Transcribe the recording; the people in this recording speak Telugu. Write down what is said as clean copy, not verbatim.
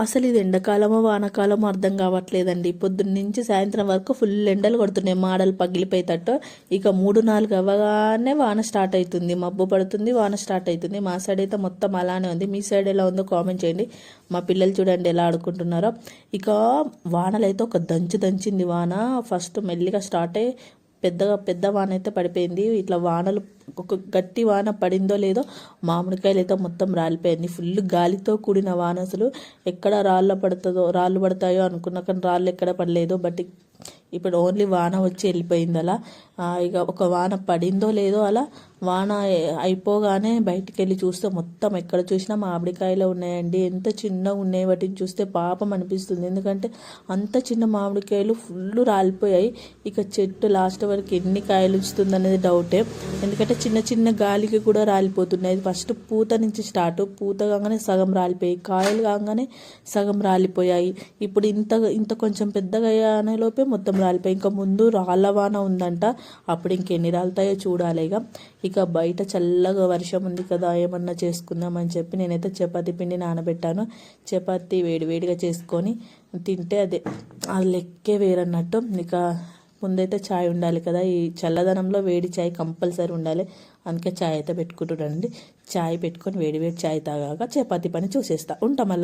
అసలు ఇది ఎండాకాలమో వానాకాలమో అర్థం కావట్లేదండి. పొద్దున్న నుంచి సాయంత్రం వరకు ఫుల్ ఎండలు కొడుతున్నాయి, మాడలు పగిలిపోయేటట్టు. ఇక 3-4 అవ్వగానే వాన స్టార్ట్ అవుతుంది, మబ్బు పడుతుంది, వాన స్టార్ట్ అవుతుంది. మా సైడ్ అయితే మొత్తం అలానే ఉంది. మీ సైడ్ ఎలా ఉందో కామెంట్ చేయండి. మా పిల్లలు చూడండి ఎలా ఆడుకుంటున్నారో. ఇక వానలు అయితే ఒక దంచింది వాన. ఫస్ట్ మెల్లిగా స్టార్ట్ అయ్యి పెద్ద వాన అయితే పడిపోయింది. ఇట్లా వానలు ఒక గట్టి వాన పడిందో లేదో మామిడికాయలు అయితే మొత్తం రాలిపోయింది. ఫుల్ గాలితో కూడిన వాన. అసలు ఎక్కడ రాళ్ళు పడతాయో అనుకున్నా, కానీ రాళ్ళు ఎక్కడ పడలేదు. బట్ ఇప్పుడు ఓన్లీ వాన వచ్చి వెళ్ళిపోయింది అలా. ఇక ఒక వాన పడిందో లేదో అలా వాన అయిపోగానే బయటికి వెళ్ళి చూస్తే మొత్తం ఎక్కడ చూసినా మామిడికాయలు ఉన్నాయండి. ఎంత చిన్నగా ఉన్నాయి, వాటిని చూస్తే పాపం అనిపిస్తుంది. ఎందుకంటే అంత చిన్న మామిడికాయలు ఫుల్ రాలిపోయాయి. ఇక చెట్టు లాస్ట్ వరకు ఎన్ని కాయలు ఉంచుతుంది అనేది డౌటే. ఎందుకంటే చిన్న చిన్న గాలికి కూడా రాలిపోతున్నాయి. ఫస్ట్ పూత నుంచి స్టార్ట్, పూత కాగానే సగం రాలిపోయాయి, కాయలు కాగానే సగం రాలిపోయాయి. ఇప్పుడు ఇంత కొంచెం పెద్దగా అయ్యే లోపే మొత్తం రాలిపోయి. ఇంకా ముందు రాళ్ళ వాన ఉందంట, అప్పుడు ఇంకెన్ని రాలుతాయో చూడాలి. ఇక బయట చల్లగా వర్షం ఉంది కదా, ఏమన్నా చేసుకుందామని చెప్పి నేనైతే చపాతీ పిండి నానబెట్టాను. చపాతీ వేడివేడిగా చేసుకొని తింటే అదే ఆ లెక్కే వేరన్నట్టు. ఇక ముందైతే ఛాయ్ ఉండాలి కదా, ఈ చల్లదనంలో వేడి ఛాయ్ కంపల్సరీ ఉండాలి. అందుకే ఛాయ్ అయితే పెట్టుకుంటుండండి. ఛాయ్ పెట్టుకొని వేడి ఛాయ్ తాగాక చపాతీ పని చూసేస్తా ఉంటాం మళ్ళీ.